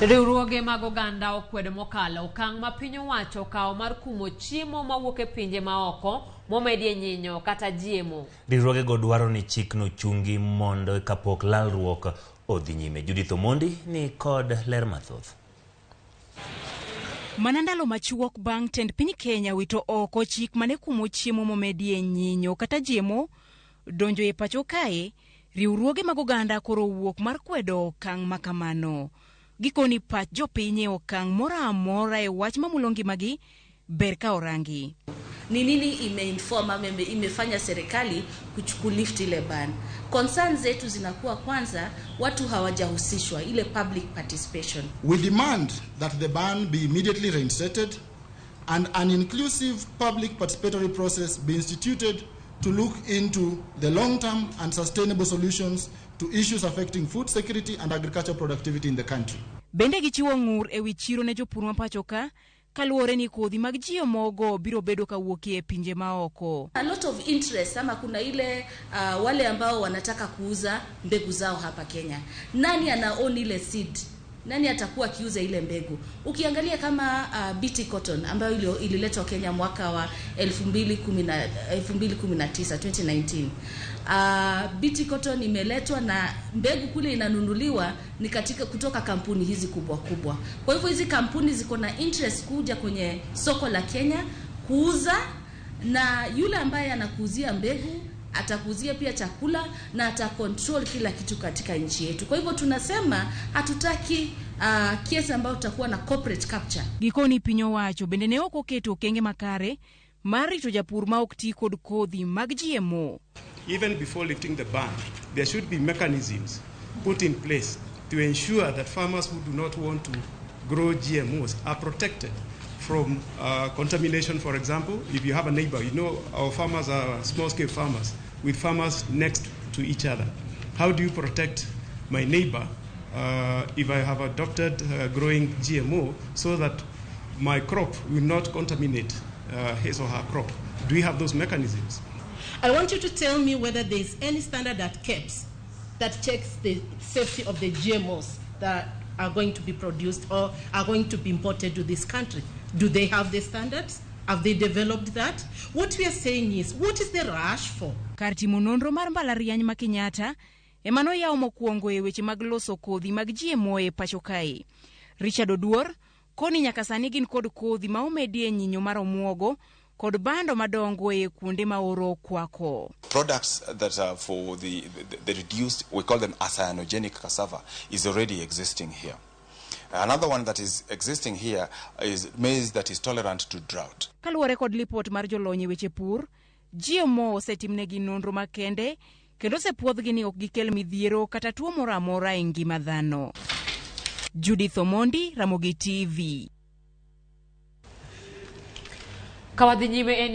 Riwruoge mag oganda okwedo mokalo okang ma piny owacho kawo mar kumo chiemo mawuok e pinje maoko momedie nyinyo kata GMO. Riwruoge go dwaro ni chikno chungi mondo kapok lalruok odhi nyime. Judith Omondi ni kod ler mathoth. Manandalo machuok bang' tend piny Kenya wito oko chik mane kumo chiemo momedie nyinyo kata GMO donjo e pacho kae, riwruoge mag oganda koro wuok mar kwedo okang makamano. Gikoni pach jopiny e okang mora amora e wach mamulo ngimagi ber ka orangi. Ni nini imefanya serikali kulift ile ban. Concerns zetu zinakuwa kwanza watu hawajahusishwa ile public participation. We demand that the ban be immediately reinstated and an inclusive public participatory process be instituted to look into the long-term and sustainable solutions to issues affecting food security and agricultural productivity in the country. Bende gichiwo ng'ur e wi chiro ne jopur mapacho ka kaluwore ni kodhi mag GMO go biro bedo kawuokie e pinje maoko. A lot of interest ama kuna ile wale ambao wanataka kuuza mbegu zao hapa Kenya. Nani ana own ile seed? Nani atakuwa akiuza ile mbegu? Ukiangalia kama BT cotton ambayo ililetwa Kenya mwaka wa 2019. BT cotton imeletwa na mbegu kule inanunuliwa ni kutoka kampuni hizi kubwa kubwa. Kwa hivyo hizi kampuni ziko na interest kuja kwenye soko la Kenya kuuza, na yule ambaye anakuuzia mbegu atakuzia pia chakula na atakontrol kila kitu katika nchi yetu. Kwa hivyo tunasema hatutaki kesi ambayo tutakuwa na corporate capture. Gikoni piny owacho bende ne ok oketo okenge makare mar rito japur ma ok ti kod kodhi mag GMO. Even before lifting the ban, there should be mechanisms put in place to ensure that farmers who do not want to grow GMOs are protected from contamination. For example, if you have a neighbor, you know our farmers are small-scale farmers with farmers next to each other. How do you protect my neighbor if I have adopted growing GMO so that my crop will not contaminate his or her crop? Do we have those mechanisms? I want you to tell me whether there is any standard that checks the safety of the GMOs that are going to be produced or are going to be imported to this country. Do they have the standards? Have they developed that? What we are saying is, what is the rush for? Kartimo nonro mar mbalariany ma Kenyatta emano yawo mokwongo e weche mag loso kodhi mag GMO e pacho kae. Richard Oduor koni nyaka sani gin kod kodhi ma omedie nyinyo mar omuogo kod bando madongo e kuonde ma oro kwako. Products that are for the reduced, we call them cyanogenic cassava, is already existing here. Another one that is existing here is maize that is tolerant to drought. Kaluwore kod lipot mar jolony weche pur, GMO osetimnegi nonro makende kendo sepuodhgi ni ok gikel midhiero kata tuo moro amora e ngima dhano. Judith Omondi, Ramogi TV. Kawadhi nyime